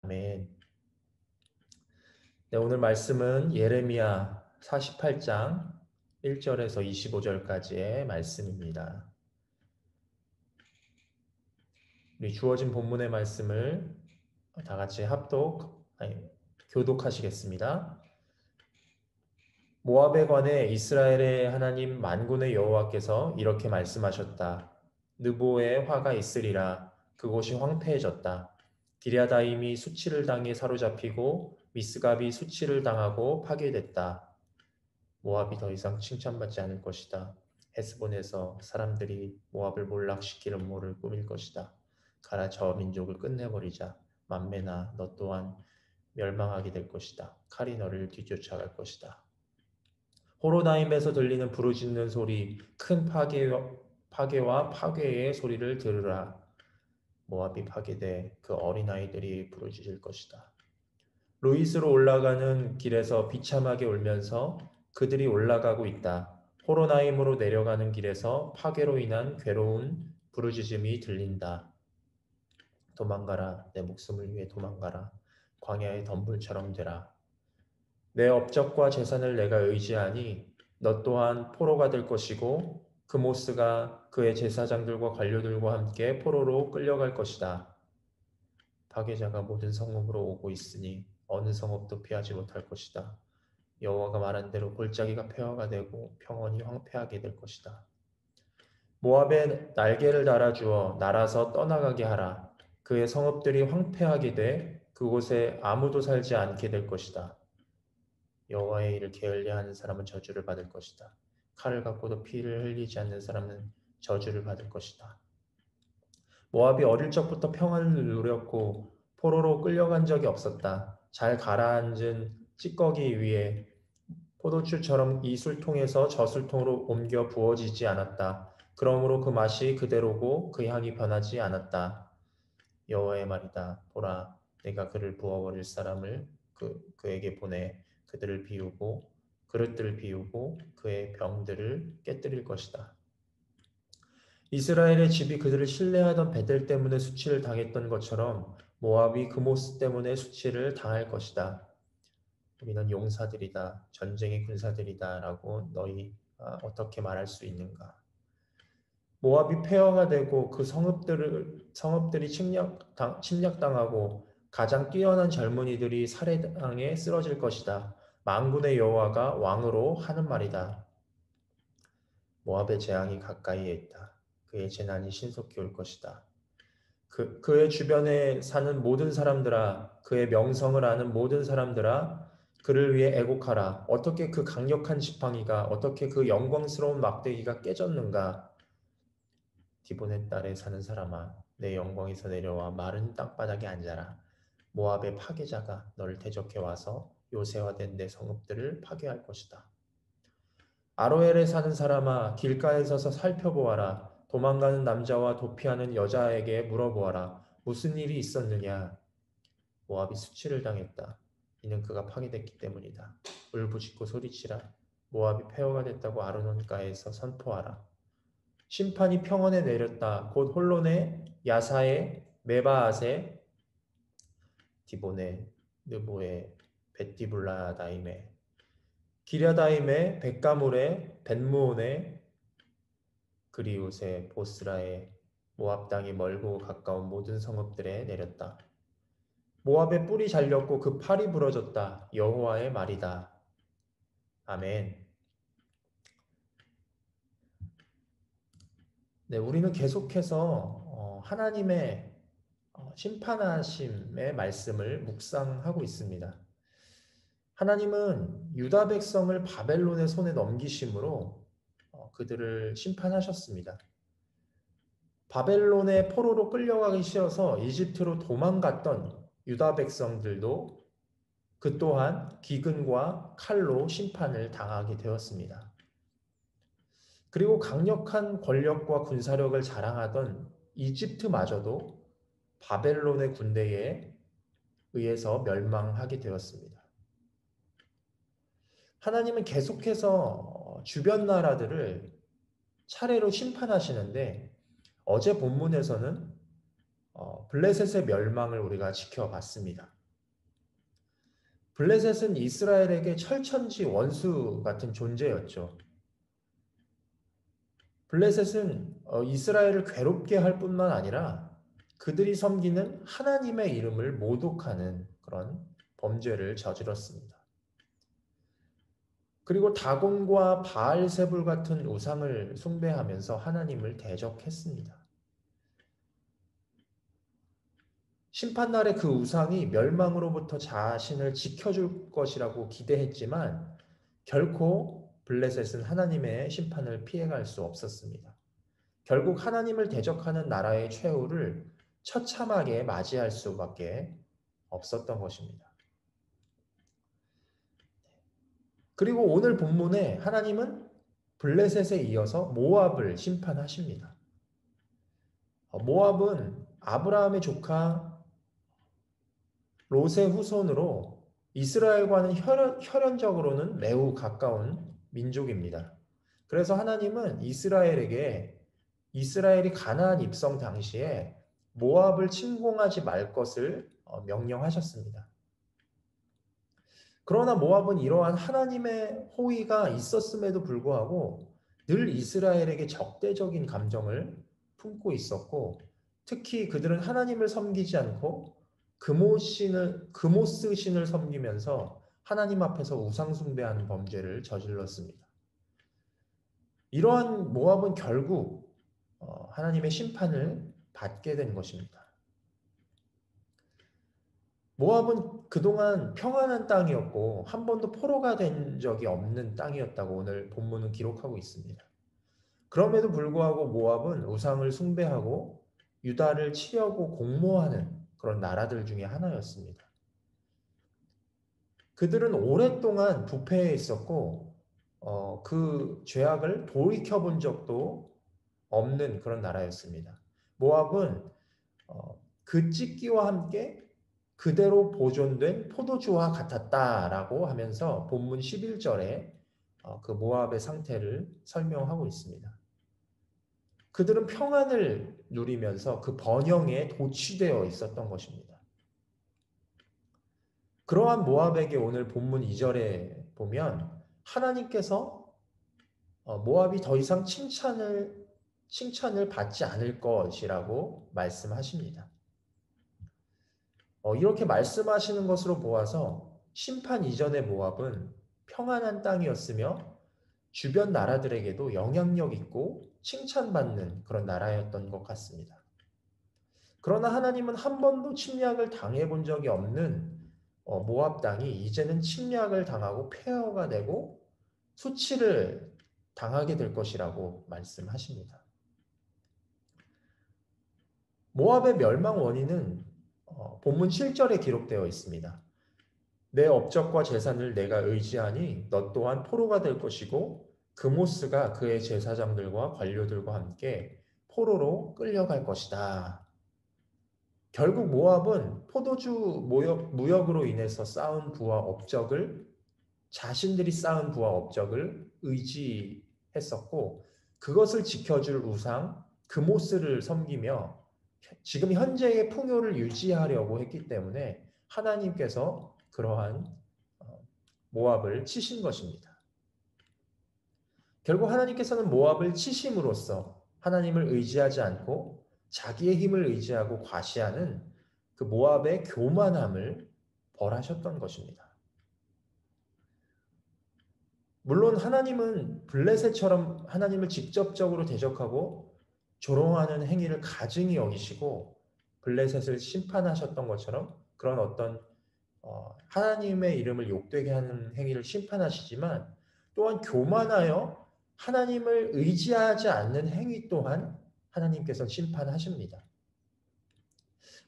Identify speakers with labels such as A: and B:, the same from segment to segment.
A: 아멘. 네, 오늘 말씀은 예레미야 48장 1절에서 25절까지의 말씀입니다. 우리 주어진 본문의 말씀을 다 같이 교독하시겠습니다. 모압에 관해 이스라엘의 하나님 만군의 여호와께서 이렇게 말씀하셨다. 느보에 화가 있으리라. 그곳이 황폐해졌다. 기랴다임이 수치를 당해 사로잡히고 미스갑이 수치를 당하고 파괴됐다. 모압이 더 이상 칭찬받지 않을 것이다. 헤스본에서 사람들이 모압을 몰락시킬 음모를 꾸밀 것이다. 가라, 저 민족을 끝내버리자. 만매나 너 또한 멸망하게 될 것이다. 칼이 너를 뒤쫓아갈 것이다. 호로나임에서 들리는 부르짖는 소리, 큰 파괴와 파괴의 소리를 들으라. 모압이 파괴돼 그 어린아이들이 부르짖을 것이다. 루이스로 올라가는 길에서 비참하게 울면서 그들이 올라가고 있다. 호로나임으로 내려가는 길에서 파괴로 인한 괴로운 부르짖음이 들린다. 도망가라, 내 목숨을 위해 도망가라. 광야의 덤불처럼 되라. 내 업적과 재산을 내가 의지하니 너 또한 포로가 될 것이고 그모스가 그의 제사장들과 관료들과 함께 포로로 끌려갈 것이다. 파괴자가 모든 성읍으로 오고 있으니 어느 성읍도 피하지 못할 것이다. 여호와가 말한 대로 골짜기가 폐허가 되고 평원이 황폐하게 될 것이다. 모압에 날개를 달아주어 날아서 떠나가게 하라. 그의 성읍들이 황폐하게 돼 그곳에 아무도 살지 않게 될 것이다. 여호와의 일을 게을리하는 사람은 저주를 받을 것이다. 칼을 갖고도 피를 흘리지 않는 사람은 저주를 받을 것이다. 모압이 어릴 적부터 평안을 누렸고 포로로 끌려간 적이 없었다. 잘 가라앉은 찌꺼기 위에 포도주처럼 이 술통에서 저 술통으로 옮겨 부어지지 않았다. 그러므로 그 맛이 그대로고 그 향이 변하지 않았다. 여호와의 말이다. 보라, 내가 그를 부어버릴 사람을 그에게 보내 그들을 비우고 그릇들을 비우고 그의 병들을 깨뜨릴 것이다. 이스라엘의 집이 그들을 신뢰하던 베델 때문에 수치를 당했던 것처럼 모압이 그모스 때문에 수치를 당할 것이다. 우리는 용사들이다, 전쟁의 군사들이다 라고 너희 어떻게 말할 수 있는가? 모압이 폐허가 되고 그 성읍들이 침략당하고 가장 뛰어난 젊은이들이 살해당해 쓰러질 것이다. 만군의 여호와가 왕으로 하는 말이다. 모압의 재앙이 가까이에 있다. 그의 재난이 신속히 올 것이다. 그의 주변에 사는 모든 사람들아, 그의 명성을 아는 모든 사람들아, 그를 위해 애곡하라. 어떻게 그 강력한 지팡이가, 어떻게 그 영광스러운 막대기가 깨졌는가? 디본의 딸에 사는 사람아, 내 영광에서 내려와 마른 땅바닥에 앉아라. 모압의 파괴자가 너를 대적해 와서 요새화된 내 성읍들을 파괴할 것이다. 아로엘에 사는 사람아, 길가에 서서 살펴보아라. 도망가는 남자와 도피하는 여자에게 물어보아라. 무슨 일이 있었느냐? 모압이 수치를 당했다. 이는 그가 파괴됐기 때문이다. 울부짖고 소리치라. 모압이 폐허가 됐다고 아르논가에서 선포하라. 심판이 평원에 내렸다. 곧 홀론에, 야사에, 메바앗에, 디본에, 느보에, 벳디블라다임에, 기랴다임에, 벳가물에, 벳무온에, 그리웃에, 보스라에, 모압 땅이 멀고 가까운 모든 성읍들에 내렸다. 모압의 뿔이 잘렸고 그 팔이 부러졌다. 여호와의 말이다. 아멘. 네, 우리는 계속해서 하나님의 심판하심의 말씀을 묵상하고 있습니다. 하나님은 유다 백성을 바벨론의 손에 넘기심으로 그들을 심판하셨습니다. 바벨론의 포로로 끌려가기 싫어서 이집트로 도망갔던 유다 백성들도 그 또한 기근과 칼로 심판을 당하게 되었습니다. 그리고 강력한 권력과 군사력을 자랑하던 이집트마저도 바벨론의 군대에 의해서 멸망하게 되었습니다. 하나님은 계속해서 주변 나라들을 차례로 심판하시는데 어제 본문에서는 블레셋의 멸망을 우리가 지켜봤습니다. 블레셋은 이스라엘에게 철천지 원수 같은 존재였죠. 블레셋은 이스라엘을 괴롭게 할 뿐만 아니라 그들이 섬기는 하나님의 이름을 모독하는 그런 범죄를 저질렀습니다. 그리고 다곤과 바알세불 같은 우상을 숭배하면서 하나님을 대적했습니다. 심판날에 그 우상이 멸망으로부터 자신을 지켜줄 것이라고 기대했지만 결코 블레셋은 하나님의 심판을 피해갈 수 없었습니다. 결국 하나님을 대적하는 나라의 최후를 처참하게 맞이할 수밖에 없었던 것입니다. 그리고 오늘 본문에 하나님은 블레셋에 이어서 모압을 심판하십니다. 모압은 아브라함의 조카 롯의 후손으로 이스라엘과는 혈연적으로는 매우 가까운 민족입니다. 그래서 하나님은 이스라엘이 가나안 입성 당시에 모압을 침공하지 말 것을 명령하셨습니다. 그러나 모압은 이러한 하나님의 호의가 있었음에도 불구하고 늘 이스라엘에게 적대적인 감정을 품고 있었고, 특히 그들은 하나님을 섬기지 않고 그모스 신을 섬기면서 하나님 앞에서 우상 숭배하는 범죄를 저질렀습니다. 이러한 모압은 결국 하나님의 심판을 받게 된 것입니다. 모압은 그동안 평안한 땅이었고 한 번도 포로가 된 적이 없는 땅이었다고 오늘 본문은 기록하고 있습니다. 그럼에도 불구하고 모압은 우상을 숭배하고 유다를 치려고 공모하는 그런 나라들 중에 하나였습니다. 그들은 오랫동안 부패해 있었고 그 죄악을 돌이켜본 적도 없는 그런 나라였습니다. 모압은 그 찢기와 함께 그대로 보존된 포도주와 같았다라고 하면서 본문 11절에 그 모압의 상태를 설명하고 있습니다. 그들은 평안을 누리면서 그 번영에 도취되어 있었던 것입니다. 그러한 모압에게 오늘 본문 2절에 보면 하나님께서 모압이 더 이상 칭찬을 받지 않을 것이라고 말씀하십니다. 이렇게 말씀하시는 것으로 보아서 심판 이전의 모압은 평안한 땅이었으며 주변 나라들에게도 영향력 있고 칭찬받는 그런 나라였던 것 같습니다. 그러나 하나님은 한 번도 침략을 당해본 적이 없는 모압 땅이 이제는 침략을 당하고 폐허가 되고 수치를 당하게 될 것이라고 말씀하십니다. 모압의 멸망 원인은 본문 7절에 기록되어 있습니다. 내 업적과 재산을 내가 의지하니 너 또한 포로가 될 것이고 그모스가 그의 제사장들과 관료들과 함께 포로로 끌려갈 것이다. 결국 모압은 포도주 무역으로 인해서 자신들이 쌓은 부와 업적을 의지했었고 그것을 지켜줄 우상 그모스를 섬기며 지금 현재의 풍요를 유지하려고 했기 때문에 하나님께서 그러한 모압을 치신 것입니다. 결국 하나님께서는 모압을 치심으로써 하나님을 의지하지 않고 자기의 힘을 의지하고 과시하는 그 모압의 교만함을 벌하셨던 것입니다. 물론 하나님은 블레셋처럼 하나님을 직접적으로 대적하고 조롱하는 행위를 가증히 여기시고 블레셋을 심판하셨던 것처럼 그런 어떤 하나님의 이름을 욕되게 하는 행위를 심판하시지만 또한 교만하여 하나님을 의지하지 않는 행위 또한 하나님께서 심판하십니다.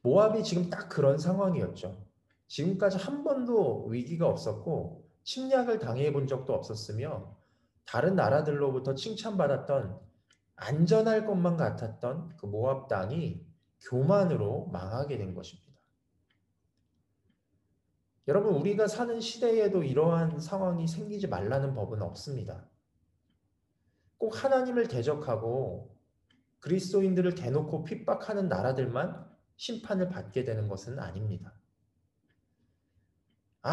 A: 모압이 지금 딱 그런 상황이었죠. 지금까지 한 번도 위기가 없었고 침략을 당해 본 적도 없었으며 다른 나라들로부터 칭찬받았던 안전할 것만 같았던 그 모압 땅이 교만으로 망하게 된 것입니다. 여러분, 우리가 사는 시대에도 이러한 상황이 생기지 말라는 법은 없습니다. 꼭 하나님을 대적하고 그리스도인들을 대놓고 핍박하는 나라들만 심판을 받게 되는 것은 아닙니다.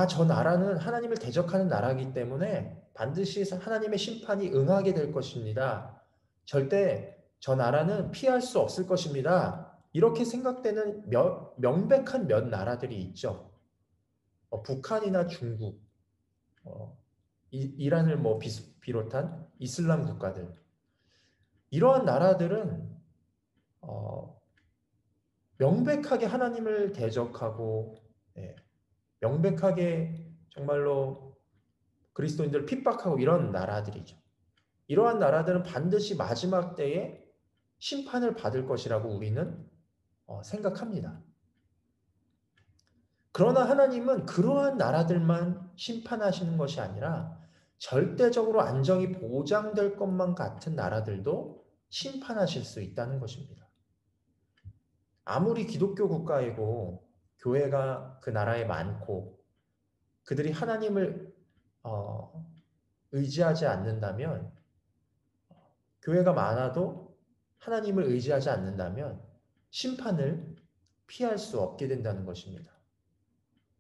A: 저 나라는 하나님을 대적하는 나라이기 때문에 반드시 하나님의 심판이 응하게 될 것입니다. 절대 저 나라는 피할 수 없을 것입니다. 이렇게 생각되는 명백한 몇 나라들이 있죠. 북한이나 중국, 이란을 비롯한 이슬람 국가들. 이러한 나라들은 명백하게 하나님을 대적하고, 예, 명백하게 정말로 그리스도인들을 핍박하고 이런 나라들이죠. 이러한 나라들은 반드시 마지막 때에 심판을 받을 것이라고 우리는 생각합니다. 그러나 하나님은 그러한 나라들만 심판하시는 것이 아니라 절대적으로 안정이 보장될 것만 같은 나라들도 심판하실 수 있다는 것입니다. 아무리 기독교 국가이고 교회가 그 나라에 많고 그들이 하나님을 의지하지 않는다면, 교회가 많아도 하나님을 의지하지 않는다면 심판을 피할 수 없게 된다는 것입니다.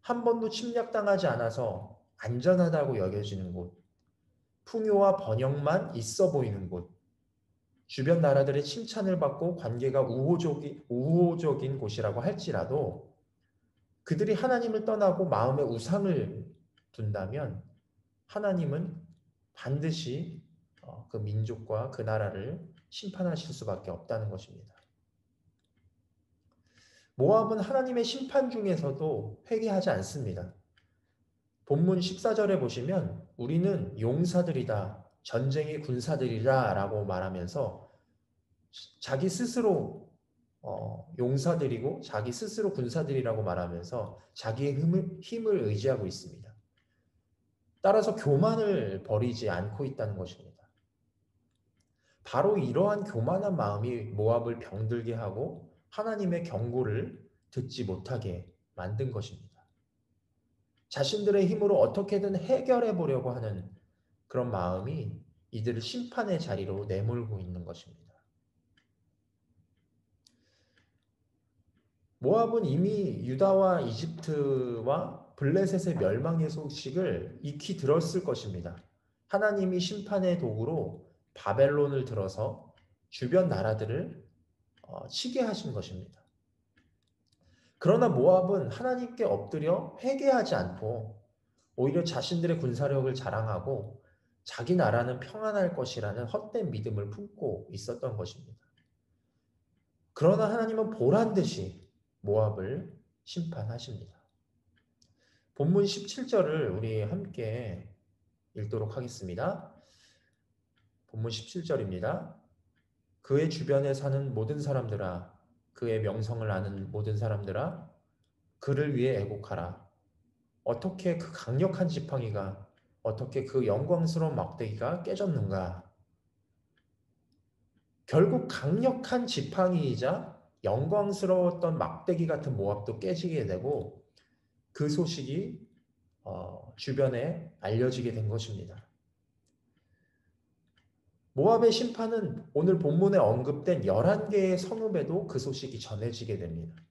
A: 한 번도 침략당하지 않아서 안전하다고 여겨지는 곳, 풍요와 번영만 있어 보이는 곳, 주변 나라들의 칭찬을 받고 관계가 우호적인 곳이라고 할지라도 그들이 하나님을 떠나고 마음에 우상을 둔다면 하나님은 반드시 그 민족과 그 나라를 심판하실 수밖에 없다는 것입니다. 모압은 하나님의 심판 중에서도 회개하지 않습니다. 본문 14절에 보시면 우리는 용사들이다, 전쟁의 군사들이다 라고 말하면서 자기 스스로 용사들이고 자기 스스로 군사들이라고 말하면서 자기의 힘을 의지하고 있습니다. 따라서 교만을 버리지 않고 있다는 것입니다. 바로 이러한 교만한 마음이 모압을 병들게 하고 하나님의 경고를 듣지 못하게 만든 것입니다. 자신들의 힘으로 어떻게든 해결해 보려고 하는 그런 마음이 이들을 심판의 자리로 내몰고 있는 것입니다. 모압은 이미 유다와 이집트와 블레셋의 멸망의 소식을 익히 들었을 것입니다. 하나님이 심판의 도구로 바벨론을 들어서 주변 나라들을 치게 하신 것입니다. 그러나 모압은 하나님께 엎드려 회개하지 않고 오히려 자신들의 군사력을 자랑하고 자기 나라는 평안할 것이라는 헛된 믿음을 품고 있었던 것입니다. 그러나 하나님은 보란듯이 모압을 심판하십니다. 본문 17절을 우리 함께 읽도록 하겠습니다. 본문 17절입니다. 그의 주변에 사는 모든 사람들아, 그의 명성을 아는 모든 사람들아, 그를 위해 애곡하라. 어떻게 그 강력한 지팡이가, 어떻게 그 영광스러운 막대기가 깨졌는가? 결국 강력한 지팡이이자 영광스러웠던 막대기 같은 모압도 깨지게 되고 그 소식이 주변에 알려지게 된 것입니다. 모압의 심판은 오늘 본문에 언급된 11개의 성읍에도 그 소식이 전해지게 됩니다.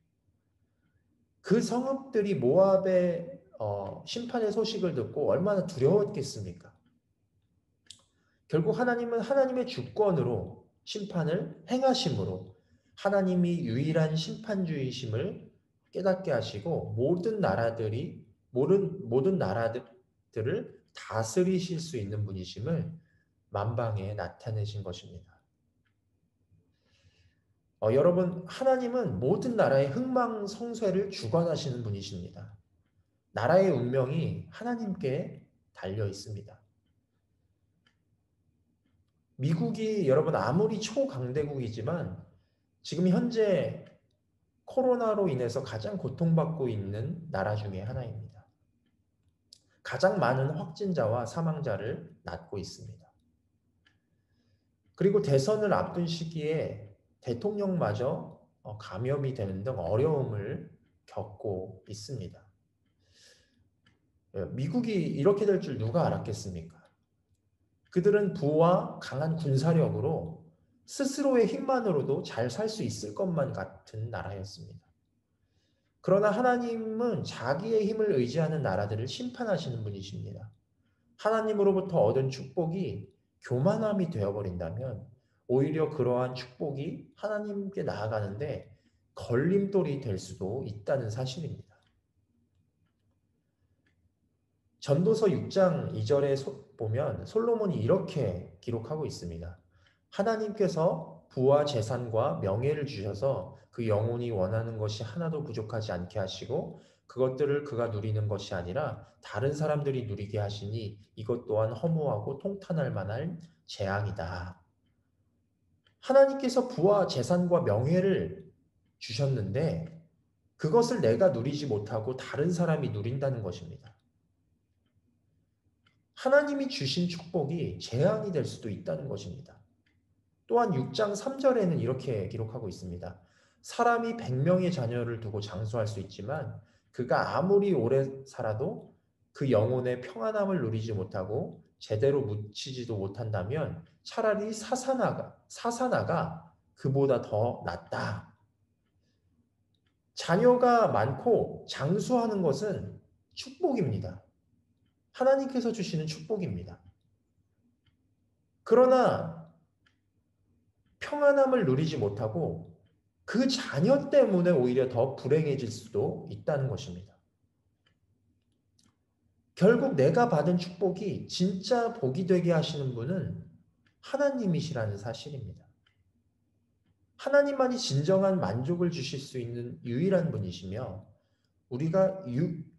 A: 그 성읍들이 모압의 심판의 소식을 듣고 얼마나 두려웠겠습니까? 결국 하나님은 하나님의 주권으로 심판을 행하심으로 하나님이 유일한 심판주이심을 깨닫게 하시고 모든 나라들을 다스리실 수 있는 분이심을 만방에 나타내신 것입니다. 여러분, 하나님은 모든 나라의 흥망성쇠를 주관하시는 분이십니다. 나라의 운명이 하나님께 달려 있습니다. 미국이 여러분 아무리 초강대국이지만 지금 현재 코로나로 인해서 가장 고통받고 있는 나라 중에 하나입니다. 가장 많은 확진자와 사망자를 낳고 있습니다. 그리고 대선을 앞둔 시기에 대통령마저 감염이 되는 등 어려움을 겪고 있습니다. 미국이 이렇게 될 줄 누가 알았겠습니까? 그들은 부와 강한 군사력으로 스스로의 힘만으로도 잘 살 수 있을 것만 같은 나라였습니다. 그러나 하나님은 자기의 힘을 의지하는 나라들을 심판하시는 분이십니다. 하나님으로부터 얻은 축복이 교만함이 되어버린다면 오히려 그러한 축복이 하나님께 나아가는데 걸림돌이 될 수도 있다는 사실입니다. 전도서 6장 2절에 보면 솔로몬이 이렇게 기록하고 있습니다. 하나님께서 부와 재산과 명예를 주셔서 그 영혼이 원하는 것이 하나도 부족하지 않게 하시고 그것들을 그가 누리는 것이 아니라 다른 사람들이 누리게 하시니 이것 또한 허무하고 통탄할 만한 재앙이다. 하나님께서 부와 재산과 명예를 주셨는데 그것을 내가 누리지 못하고 다른 사람이 누린다는 것입니다. 하나님이 주신 축복이 재앙이 될 수도 있다는 것입니다. 또한 6장 3절에는 이렇게 기록하고 있습니다. 사람이 100명의 자녀를 두고 장수할 수 있지만 그가 아무리 오래 살아도 그 영혼의 평안함을 누리지 못하고 제대로 묻히지도 못한다면 차라리 사사나가 그보다 더 낫다. 자녀가 많고 장수하는 것은 축복입니다. 하나님께서 주시는 축복입니다. 그러나 평안함을 누리지 못하고 그 자녀 때문에 오히려 더 불행해질 수도 있다는 것입니다. 결국 내가 받은 축복이 진짜 복이 되게 하시는 분은 하나님이시라는 사실입니다. 하나님만이 진정한 만족을 주실 수 있는 유일한 분이시며 우리가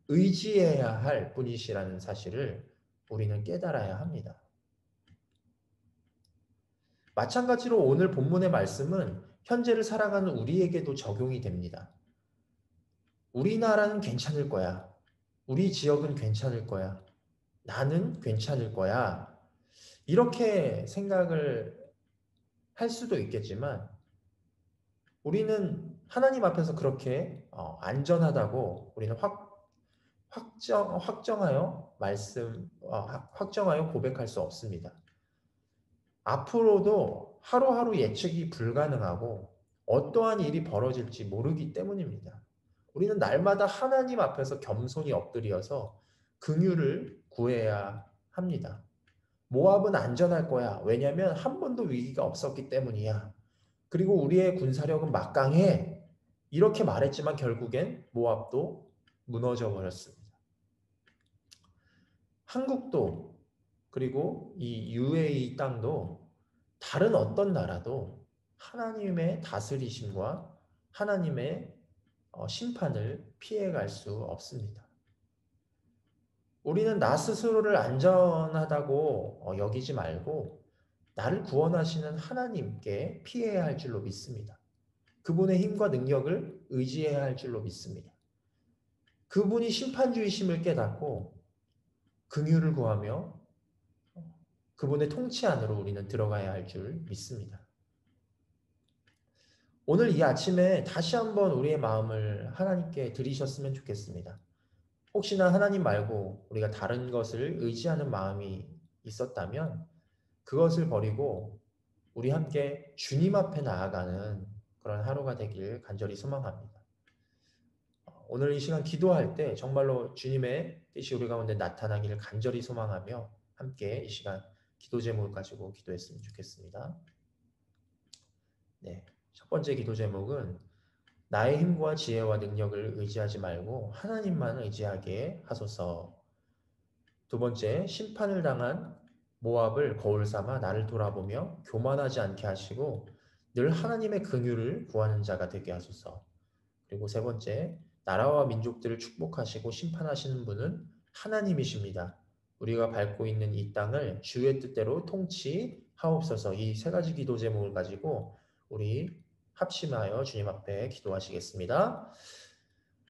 A: 의지해야 할 분이시라는 사실을 우리는 깨달아야 합니다. 마찬가지로 오늘 본문의 말씀은 현재를 살아가는 우리에게도 적용이 됩니다. 우리나라는 괜찮을 거야. 우리 지역은 괜찮을 거야. 나는 괜찮을 거야. 이렇게 생각을 할 수도 있겠지만 우리는 하나님 앞에서 그렇게 안전하다고 우리는 확정하여 고백할 수 없습니다. 앞으로도 하루하루 예측이 불가능하고 어떠한 일이 벌어질지 모르기 때문입니다. 우리는 날마다 하나님 앞에서 겸손히 엎드려서 긍휼을 구해야 합니다. 모압은 안전할 거야. 왜냐하면 한 번도 위기가 없었기 때문이야. 그리고 우리의 군사력은 막강해. 이렇게 말했지만 결국엔 모압도 무너져 버렸습니다. 한국도 그리고 이 UAE 땅도 다른 어떤 나라도 하나님의 다스리심과 하나님의 심판을 피해갈 수 없습니다. 우리는 나 스스로를 안전하다고 여기지 말고 나를 구원하시는 하나님께 피해야 할 줄로 믿습니다. 그분의 힘과 능력을 의지해야 할 줄로 믿습니다. 그분이 심판주이심을 깨닫고 긍휼을 구하며 그분의 통치 안으로 우리는 들어가야 할 줄 믿습니다. 오늘 이 아침에 다시 한번 우리의 마음을 하나님께 드리셨으면 좋겠습니다. 혹시나 하나님 말고 우리가 다른 것을 의지하는 마음이 있었다면 그것을 버리고 우리 함께 주님 앞에 나아가는 그런 하루가 되길 간절히 소망합니다. 오늘 이 시간 기도할 때 정말로 주님의 뜻이 우리 가운데 나타나기를 간절히 소망하며 함께 이 시간 기도 제목을 가지고 기도했으면 좋겠습니다. 네, 첫 번째 기도 제목은 나의 힘과 지혜와 능력을 의지하지 말고 하나님만 의지하게 하소서. 두 번째, 심판을 당한 모압을 거울 삼아 나를 돌아보며 교만하지 않게 하시고 늘 하나님의 긍휼을 구하는 자가 되게 하소서. 그리고 세 번째, 나라와 민족들을 축복하시고 심판하시는 분은 하나님이십니다. 우리가 밟고 있는 이 땅을 주의 뜻대로 통치하옵소서. 이 세 가지 기도 제목을 가지고 우리 합심하여 주님 앞에 기도하시겠습니다.